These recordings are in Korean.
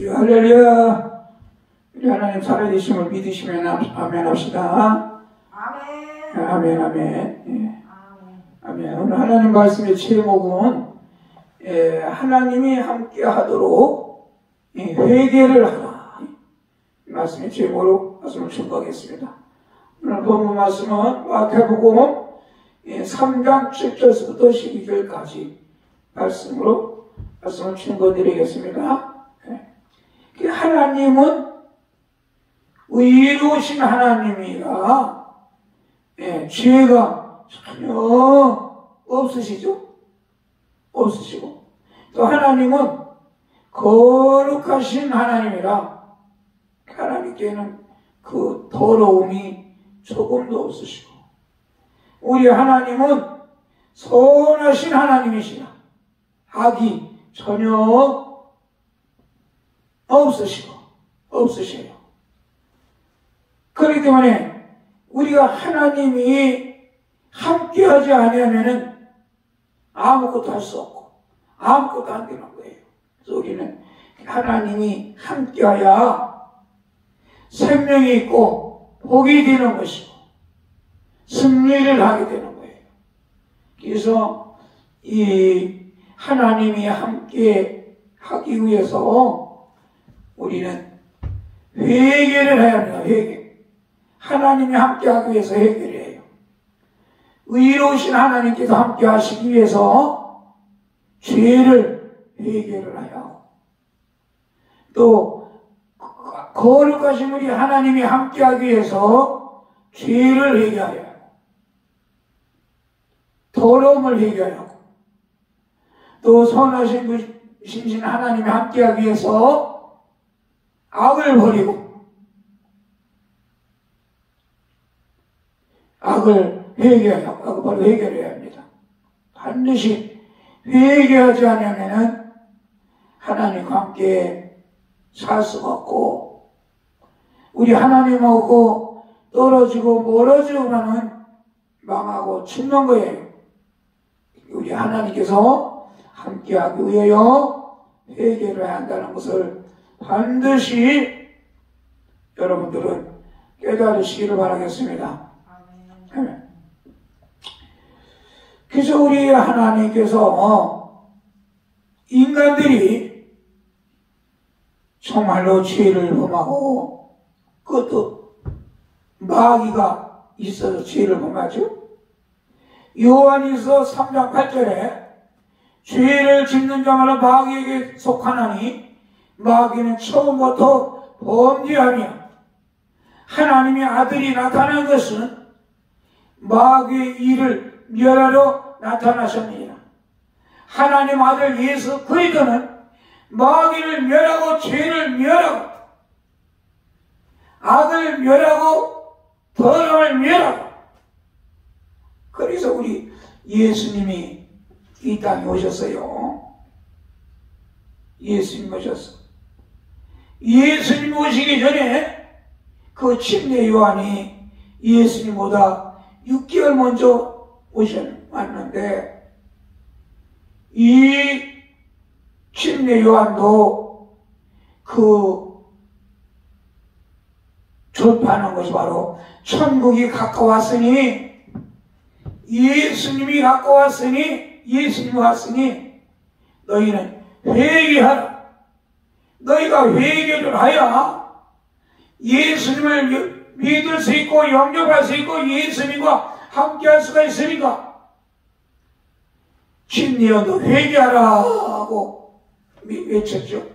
주여 할렐루야. 우리 하나님 살아계심을 믿으시면 아멘 합시다. 아멘. 아멘 아멘. 예. 아멘. 오늘 하나님 말씀의 제목은 하나님이 함께 하도록 회개를 하라. 이 말씀의 제목으로 말씀을 증거하겠습니다. 오늘 본문 말씀은 마태복음 3장 7절부터 12절까지 말씀을 증거드리겠습니다. 하나님은 의로우신 하나님이라 죄가 전혀 없으시죠? 없으시고 또 하나님은 거룩하신 하나님이라 하나님께는 그 더러움이 조금도 없으시고 우리 하나님은 선하신 하나님이시라 악이 전혀 없으셔요. 그렇기 때문에 우리가 하나님이 함께하지 않으면 아무것도 할 수 없고 아무것도 안 되는 거예요. 그래서 우리는 하나님이 함께하야 생명이 있고 복이 되는 것이고 승리를 하게 되는 거예요. 그래서 이 하나님이 함께 하기 위해서 우리는 회개를 해야 합니다. 회개. 하나님이 함께 하기 위해서 회개를 해요. 의로우신 하나님께서 함께 하시기 위해서 죄를 회개를 해야 하고 또 거룩하신 우리 하나님이 함께 하기 위해서 죄를 회개하여 하고 더러움을 회개하여 하고 또 선하신 분이신 하나님이 함께 하기 위해서 악을 버리고 악을 회개해야 하고 악을 바로 회개를 해야 합니다. 반드시 회개하지 않으면 하나님과 함께 살 수가 없고 우리 하나님하고 떨어지고 멀어지고는 망하고 죽는 거예요. 우리 하나님께서 함께하기 위하여 회개를 해야 한다는 것을 반드시 여러분들은 깨달으시기를 바라겠습니다. 아멘. 그래서 우리 하나님께서 인간들이 정말로 죄를 범하고 그것도 마귀가 있어서 죄를 범하죠. 요한일서 3장 8절에 죄를 짓는 자마다 마귀에게 속하나니 마귀는 처음부터 범죄하며 하나님의 아들이 나타난 것은 마귀의 일을 멸하러 나타나셨느니라. 하나님 아들 예수 그리스도는 마귀를 멸하고 죄를 멸하고 악을 멸하고 더러움을 멸하고 그래서 우리 예수님이 이 땅에 오셨어요. 예수님 오셨어. 예수님 오시기 전에 그 침례 요한이 예수님보다 6개월 먼저 왔는데 이 침례 요한도 그 전파하는 것이 바로 천국이 가까웠으니 예수님이 왔으니 너희는 회개하라. 너희가 회개를 하여 예수님을 믿을 수 있고 영접할 수 있고 예수님과 함께할 수가 있으니까 침례요한도 회개하라고 외쳤죠.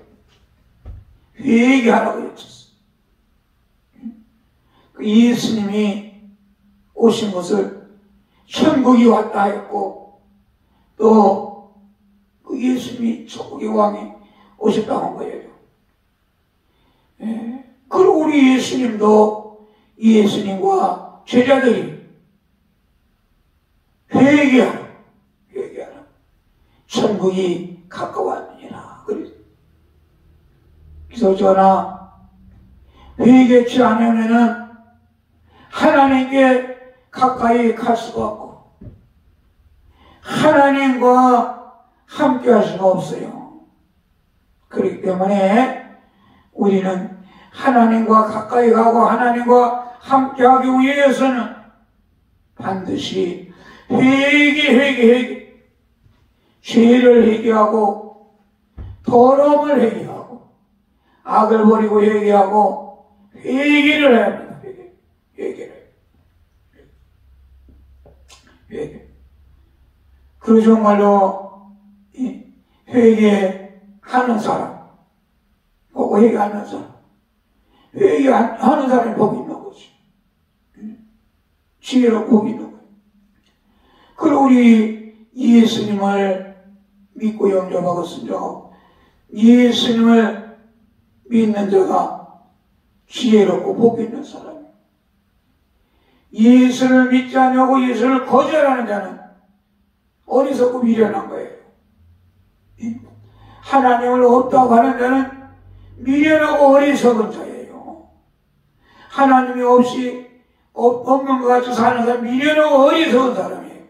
회개하라고 외쳤어. 예수님이 오신 것을 천국이 왔다 했고 또 그 예수님이 천국의 왕이 오셨다고 한 거예요. 그리고 우리 예수님도 예수님과 제자들이 회개하라. 천국이 가까웠느니라. 그래서 저나 회개치 않으면은 하나님께 가까이 갈 수가 없고 하나님과 함께 할 수가 없어요. 그렇기 때문에 우리는 하나님과 가까이 가고 하나님과 함께하기 위해서는 반드시 회개, 죄를 회개하고 더러움을 회개하고 악을 버리고 회개하고 회개를 해야 합니다. 회개. 그 정말로 회개하는 사람, 꼭 회개하는 사람, 회개하는 사람이 복이 있는 거지. 지혜롭고 복이 있는 거예요. 그리고 우리 예수님을 믿고 영접하고 순종하고 예수님을 믿는 자가 지혜롭고 복이 있는 사람이에요. 예수를 믿지 않냐고 예수를 거절하는 자는 어리석고 미련한 거예요. 하나님을 없다고 하는 자는 미련하고 어리석은 자예요. 하나님이 없는 것 같이 사는 사람 미련하고 어리석은 사람이에요.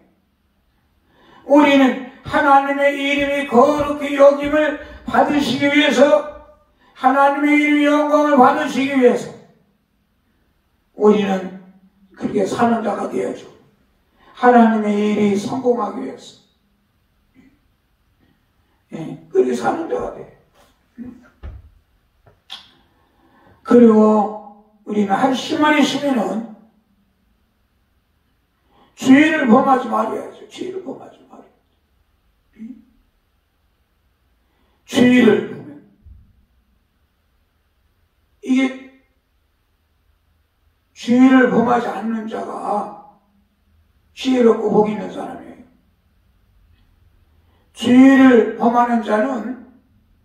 우리는 하나님의 이름이 거룩히 여김을 받으시기 위해서 하나님의 이름의 영광을 받으시기 위해서 우리는 그렇게 사는 자가 되어야죠. 하나님의 일이 성공하기 위해서. 그렇게 사는 자가 돼요. 그리고 우리는 한심한 있으면은 죄를 범하지 말아야죠. 죄를 범하지 말아야죠. 죄를 보면 이게 죄를 범하지 않는 자가 지혜롭고 복 있는 사람이에요. 죄를 범하는 자는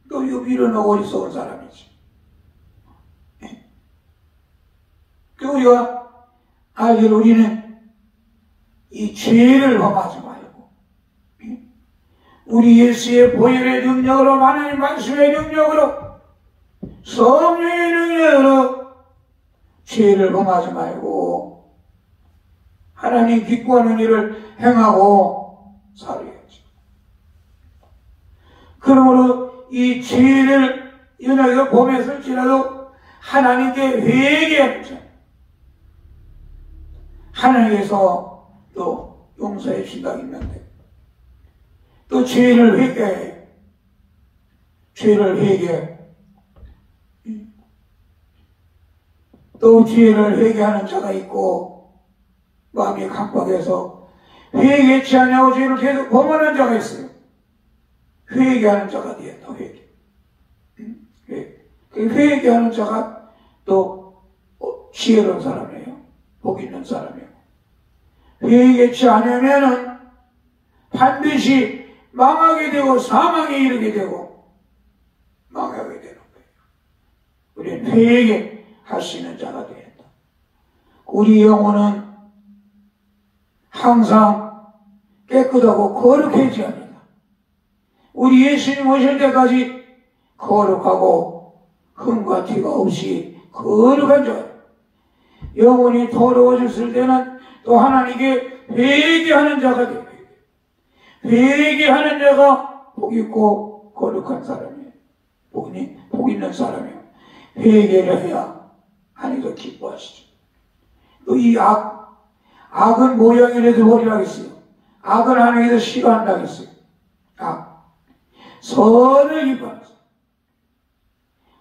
또 유비론하고 어리석은 사람이지. 그리고 우리가 알기로 우리는 이 죄를 범하지 말고 우리 예수의 보혈의 능력으로 하나님 말씀의 능력으로 성령의 능력으로 죄를 범하지 말고 하나님 기뻐하는 일을 행하고 살아야지. 그러므로 이 죄를 연하게 범했을지라도 하나님께 회개하는 자, 하나님께서 또 용서해 주신다고 있는데 또 죄를 회개해. 죄를 회개해. 또 죄를 회개하는 자가 있고 마음이 강박해서 회개치 않냐고 죄를 계속 범하는 자가 있어요. 회개하는 자가 되었다. 회개하는 자가 또 지혜로운 사람이에요. 복 있는 사람이에요. 회개치 않으면은 반드시 망하게 되고 사망에 이르게 되고 망하게 되는 거예요. 우리는 회개할 수 있는 자가 되었다. 우리 영혼은 항상 깨끗하고 거룩해져야 합니다. 우리 예수님 오실 때까지 거룩하고 흠과 티가 없이 거룩한 자예요. 영혼이 더러워졌을 때는 또 하나님께 회개하는 자가 돼요. 회개하는 자가 복 있고 거룩한 사람이에요. 복 있는 사람이에요. 회개를 해야 하나님도 기뻐하시죠. 또 이 악은 모양이라도 버리라겠어요. 악은 하나님께서 싫어한다겠어요. 선을 기뻐하세요.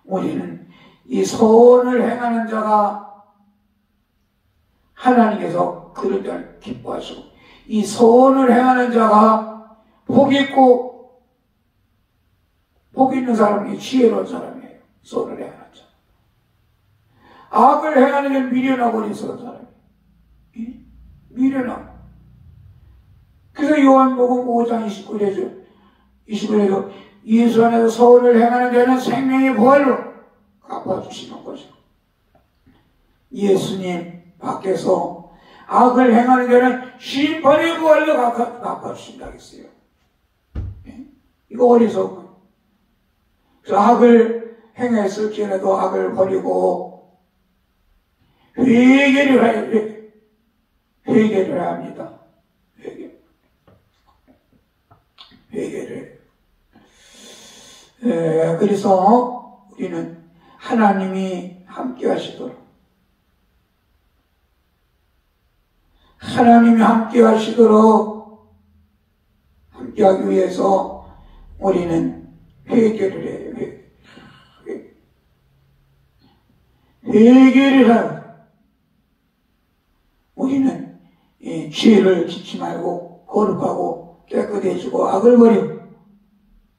우리는 이 선을 행하는 자가 하나님께서 그런 자를 기뻐하시고 이 선을 행하는 자가 복 있고 복 있는 사람이 지혜로운 사람이에요. 선을 행하는 자. 악을 행하는 자는 미련하고 어리석은 사람이에요. 미련하고. 그래서 요한복음 5장 29절에도 예수 안에서 선을 행하는 자는 생명의 부활로 갚아주시는 거죠. 예수님 밖에서 악을 행하는 자는 심판의 부활로 갚아주신다고 했어요. 이거 어리석은 거예요. 그래서 악을 행했을지라도 악을 버리고 회개를 해야 합니다. 회개를. 그래서 우리는 하나님이 함께 하시도록, 하나님이 함께 하시도록 함께하기 위해서 우리는 회개를 해요. 회개를 하고, 우리는 죄를 짓지 말고 거룩하고 깨끗해지고 악을 버리고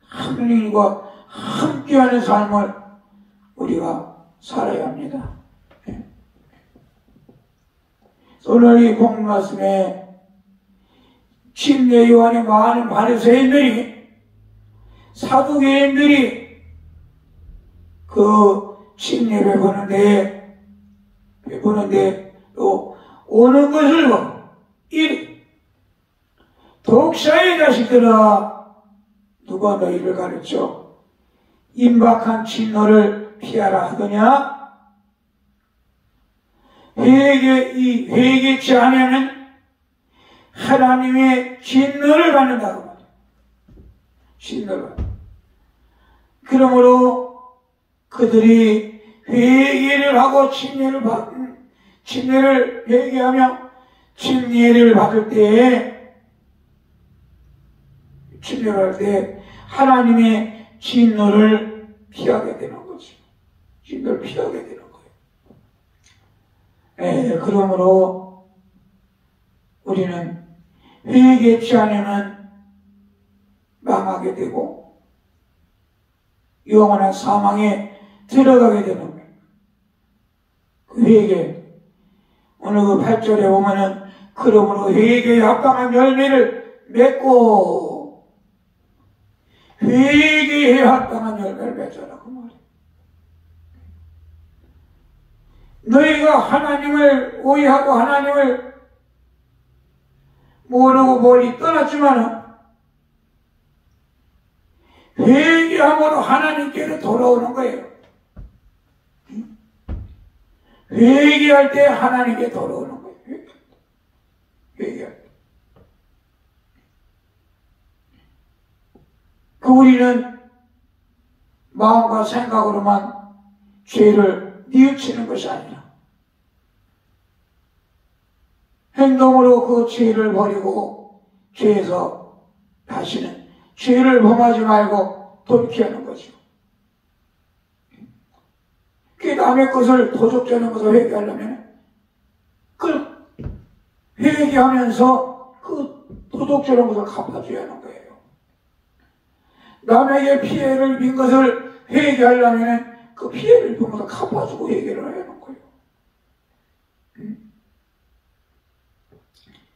하나님과 함께하는 삶을 우리가 살아야 합니다. 오늘 이 본문 말씀에 침례 요한의 많은 바리새인들이, 사두개인들이 그 침례를 베푸는데 또 오는 것을 보고 이리 독사의 자식들아, 누가 너희를 가르쳐 임박한 진노를 피하라 하더냐? 회개치 않으면 하나님의 진노를 받는다고 말이야. 진노를 받는다. 그러므로 그들이 회개를 하고 침례를 회개하며 침례를 받을 때에, 침례를 할 때 하나님의 진노를 피하게 되는 거죠. 진노를 피하게 되는 거예요. 그러므로 우리는 회개치 않으면 망하게 되고 영원한 사망에 들어가게 되는 거예요. 그 회개, 오늘 그 8절에 보면은 그러므로 회개에 합당한 열매를 맺고, 회개에 합당한 열매를 맺어라 그 말이에요. 너희가 하나님을 오해하고 하나님을 모르고 멀리 떠났지만은 회개함으로 하나님께로 돌아오는 거예요. 회개할 때 하나님께 돌아오는 거예요. 회개할 때. 우리는 마음과 생각으로만 죄를 뉘우치는 것이 아니라 행동으로 그 죄를 버리고 죄에서 다시는 죄를 범하지 말고 돌이키는 거죠. 그 남의 것을 도적질하는 것을 회개하려면 그 회개하면서 그 도적질하는 것을 갚아줘야 하는 거예요. 남에게 피해를 민 것을 회개하려면 그 피해를 민 것을 갚아주고 회개를 해야 하는 거예요.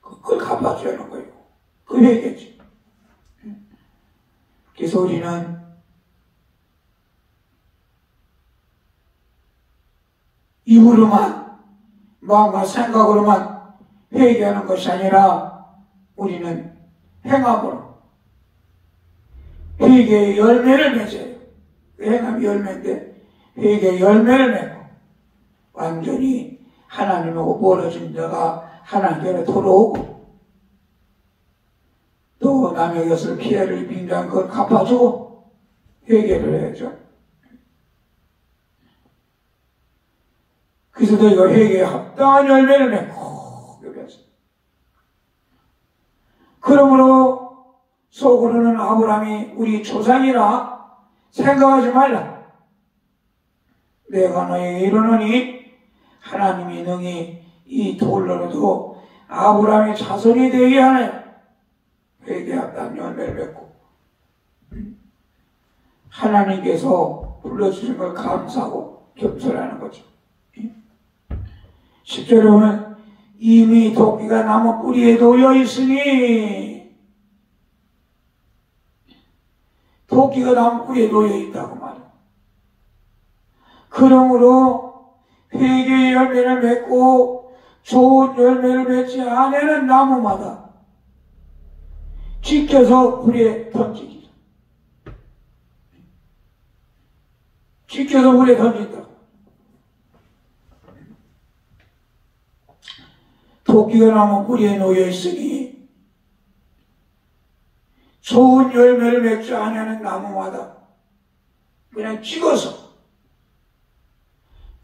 그걸 갚아줘야 하는 거예요. 그 회개지. 그래서 우리는 입으로만, 마음과 생각으로만 회개하는 것이 아니라 우리는 행함으로 회개의 열매를 맺어요. 행함이 열매인데 회개의 열매를 맺고 완전히 하나님하고 멀어진 자가 하나님께로 돌아오고, 또 남의 것을 피해를 입힌 자는 그걸 갚아주고 회개를 해야죠. 그래서 너희가 회개에 합당한 열매를 맺고, 그러므로 속으로는 아브라함이 우리 조상이라 생각하지 말라. 내가 너에게 이르노니 하나님이 능히 이 돌로라도 아브라함의 자손이 되게 하네. 회개에 합당한 열매를 맺고 하나님께서 불러주신 걸 감사하고 겸손하는 거죠. 10절에 보면 이미 도끼가 나무 뿌리에 놓여 있으니, 도끼가 나무 뿌리에 놓여 있다고 말이야. 그러므로 회개의 열매를 맺고 좋은 열매를 맺지 않으면 나무마다 지켜서 불에 던지기. 지켜서 불에 던진다. 도끼가 나무 뿌리에 놓여 있으니 좋은 열매를 맺지 않으면 나무마다 그냥 찍어서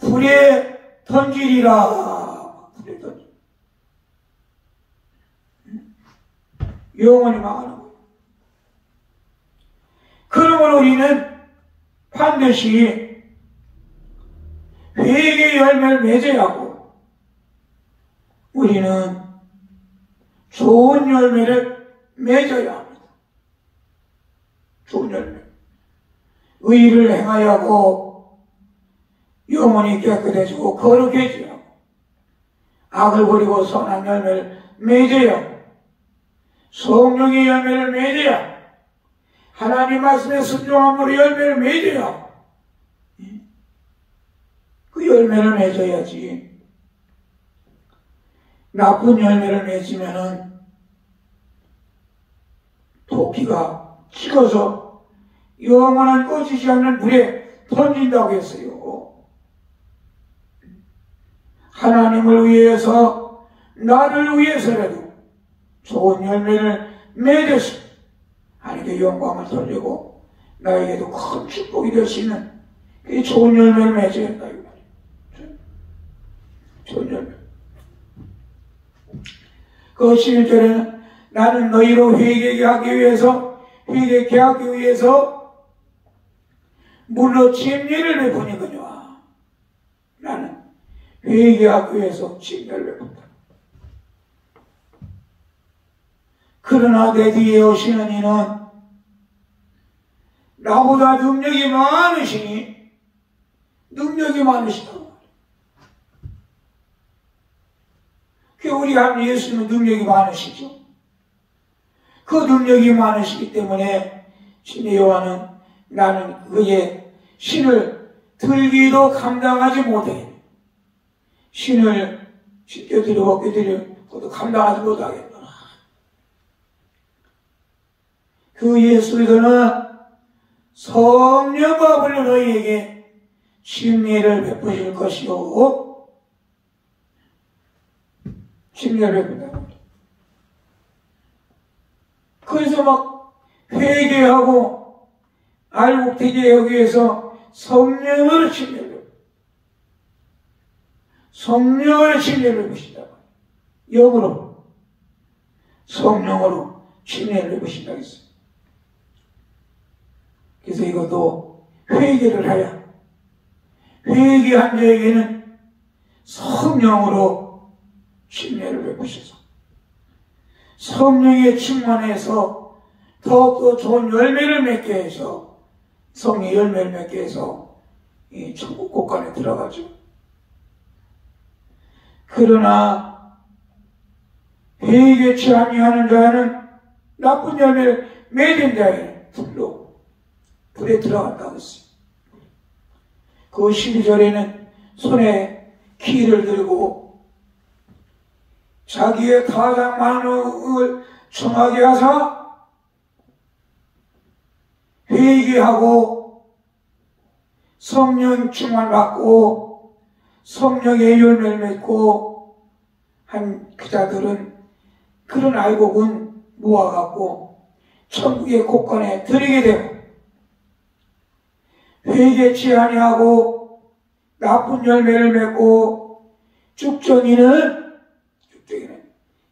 불에 던지리라. 불에 던지. 영원히 망하는 거예요. 그러므로 우리는 반드시 회개의 열매를 맺어야 하고, 우리는 좋은 열매를 맺어야 합니다. 좋은 열매. 의를 행하여 하고, 영혼이 깨끗해지고 거룩해지고, 악을 버리고 선한 열매를 맺어야 하고, 성령의 열매를 맺어야 하고, 하나님 말씀에 순종함으로 열매를 맺어야 하고, 그 열매를 맺어야지. 나쁜 열매를 맺으면은 도끼가 찍어서 영원한 꺼지지 않는 불에 던진다고 했어요. 하나님을 위해서, 나를 위해서라도 좋은 열매를 맺어서 하나님께 영광을 돌리고 나에게도 큰 축복이 될 수 있는 이 좋은 열매를 맺어야 한다, 이 말이에요. 좋은 열매. 그 11절에는 나는 너희로 회개케 하기 위해서 물로 침례를 베푸니거니와. 나는 회개하기 위해서 침례를 베푼다. 그러나 내 뒤에 오시는 이는 나보다 능력이 많으시다. 우리 하나님 예수님은 능력이 많으시죠. 그 능력이 많으시기 때문에 신의 요한은 나는 그의 신을 들기도 감당하지 못해. 신을 씻겨드리고 어깨드리고도 감당하지 못하겠구나. 그 예수 그리스도는 성령과 불로 너희에게 침례를 베푸실 것이요. 침례를 베푼다. 그래서 막 회개하고 알고 되게 하기 위해서 성령을 침례를 베푸신다. 영으로 성령으로 침례를 베푸신다 했어요. 그래서 이것도 회개를 하여 회개한 자에게는 성령으로 침례를 베푸셔서 성령에 충만해서 더욱더 좋은 열매를 맺게 해서 성령의 열매를 맺게 해서 이 천국 곳간에 들어가죠. 그러나 회개치 아니하는 자는 나쁜 열매를 맺은 자에게는 불에 들어간다고 했어요. 그 12절에는 손에 키를 들고 자기의 가장 많은 을 청하게 하사 회개하고 성령 충만 받고 성령의 열매를 맺고 한 그 자들은 그런 알곡은 모아갖고 천국의 곳간에 들이게 되고, 회개치 아니하고 나쁜 열매를 맺고 쭉정이는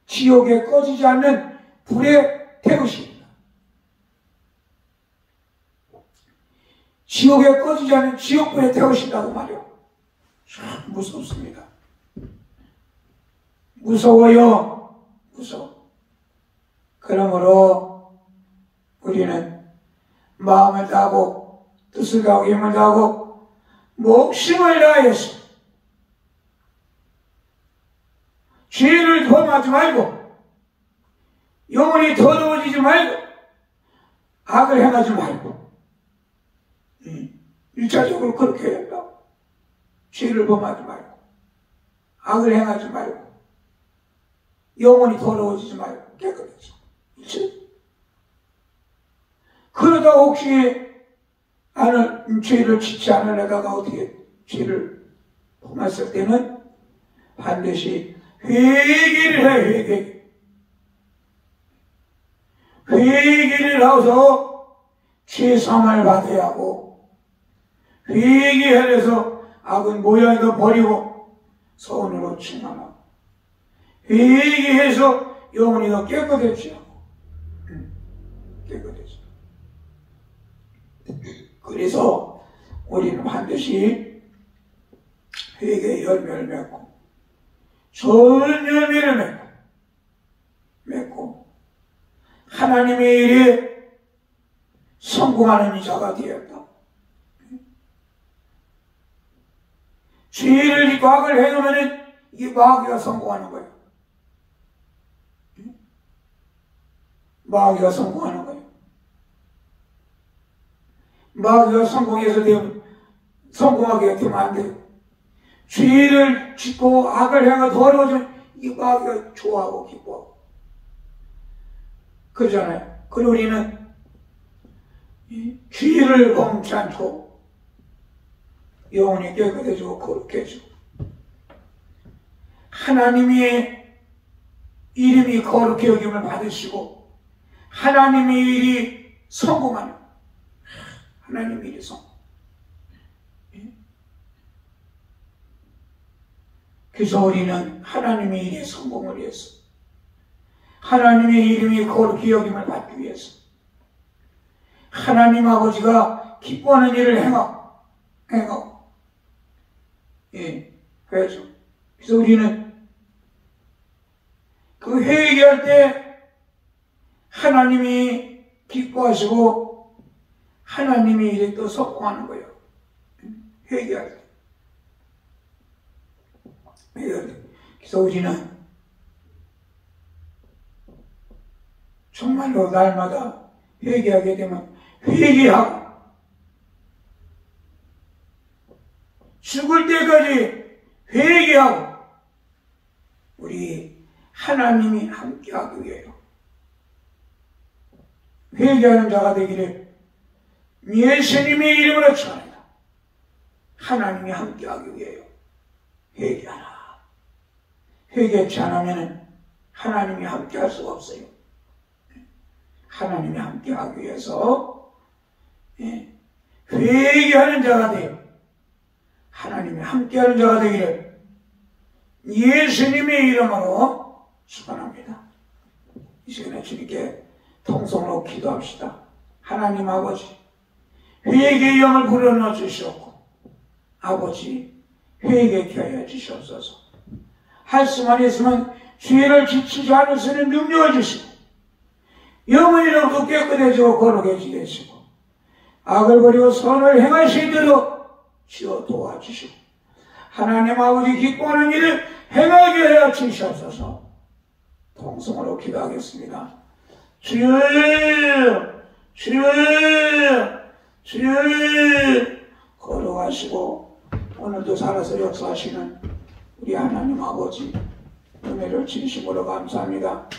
지옥에 꺼지지 않는 불에 태우십니다. 지옥에 꺼지지 않는 지옥불에 태우신다고 말이요. 참 무섭습니다. 무서워요. 무서워. 그러므로 우리는 마음을 다하고 뜻을 다하고 힘을 다하고 목숨을 다하여서 죄를 범하지 말고 영혼이 더러워지지 말고 악을 행하지 말고 1차적으로 그렇게 해야 된다고. 죄를 범하지 말고 악을 행하지 말고 영혼이 더러워지지 말고 깨끗해져. 그러다 혹시 죄를 짓지 않으려다가 어떻게 죄를 범했을 때는 반드시 회개를 해. 회개를 하고서 죄사함을 받아야 하고, 회개해서 악은 모양도 버리고 선으로 충만하고 회개해서 영혼이 더 깨끗해지고 깨끗해져. 그래서 우리는 반드시 회개의 열매를 맺고 좋은 열매를 맺고 하나님의 일에 성공하는 자가 되었다. 죄를 짓고 악을 행하면 이게 마귀가 성공하는 거예요. 마귀가 성공하는 거예요. 마귀가 성공해서 되면 성공하게 되면 안 돼요. 죄를 짓고 악을 행하고 더러워지면 이 마귀가 좋아하고 기뻐하고 그러잖아요. 그리고 우리는 죄를 범치 않고 영혼이 깨끗해지고 거룩해지고 하나님의 이름이 거룩히 여김을 받으시고 하나님의 일이 성공하는 하나님의 일이 성공. 그래서 우리는 하나님의 일의 성공을 위해서 하나님의 이름이 거룩히 여김을 받기 위해서 하나님 아버지가 기뻐하는 일을 행하고 그래서 우리는 그 회개할 때 하나님이 기뻐하시고 하나님의 일에 또 성공하는 거예요. 회개할 때. 그래서 우리는 정말로 날마다 회개하게 되면 회개하고 죽을 때까지 회개하고 우리 하나님이 함께하기 위해요. 회개하는 자가 되기를 예수님의 이름으로 축원합니다. 하나님이 함께하기 위해요. 회개하라. 회개치 않으면 하나님이 함께할 수가 없어요. 하나님이 함께하기 위해서 회개하는 자가 되어 하나님이 함께하는 자가 되기를 예수님의 이름으로 축원합니다. 이 시간에 주님께 통성으로 기도합시다. 하나님 아버지, 회개의 영을 불어넣어 주시옵고 아버지, 회개케 하여 주시옵소서. 할 수만 있으면 죄를 지치지 않을 수 있는 능력을 주시고 영원히로부터 깨끗해지고 거룩해지게 하시고 악을 버리고 선을 행하시도록 주여 도와주시고 하나님 아버지 기뻐하는 일을 행하게 하여 주시옵소서. 통성으로 기도하겠습니다. 주여 거룩하시고 오늘도 살아서 역사하시는 우리 하나님 아버지 은혜를 진심으로 감사합니다.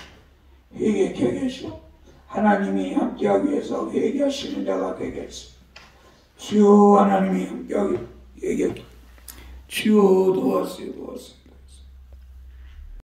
회개케 하게 하시고 하나님이 함께하기 위해서 회개하시는 자가 되게 하시고 주여 하나님이 함께하기 위해 주여 도와주세요.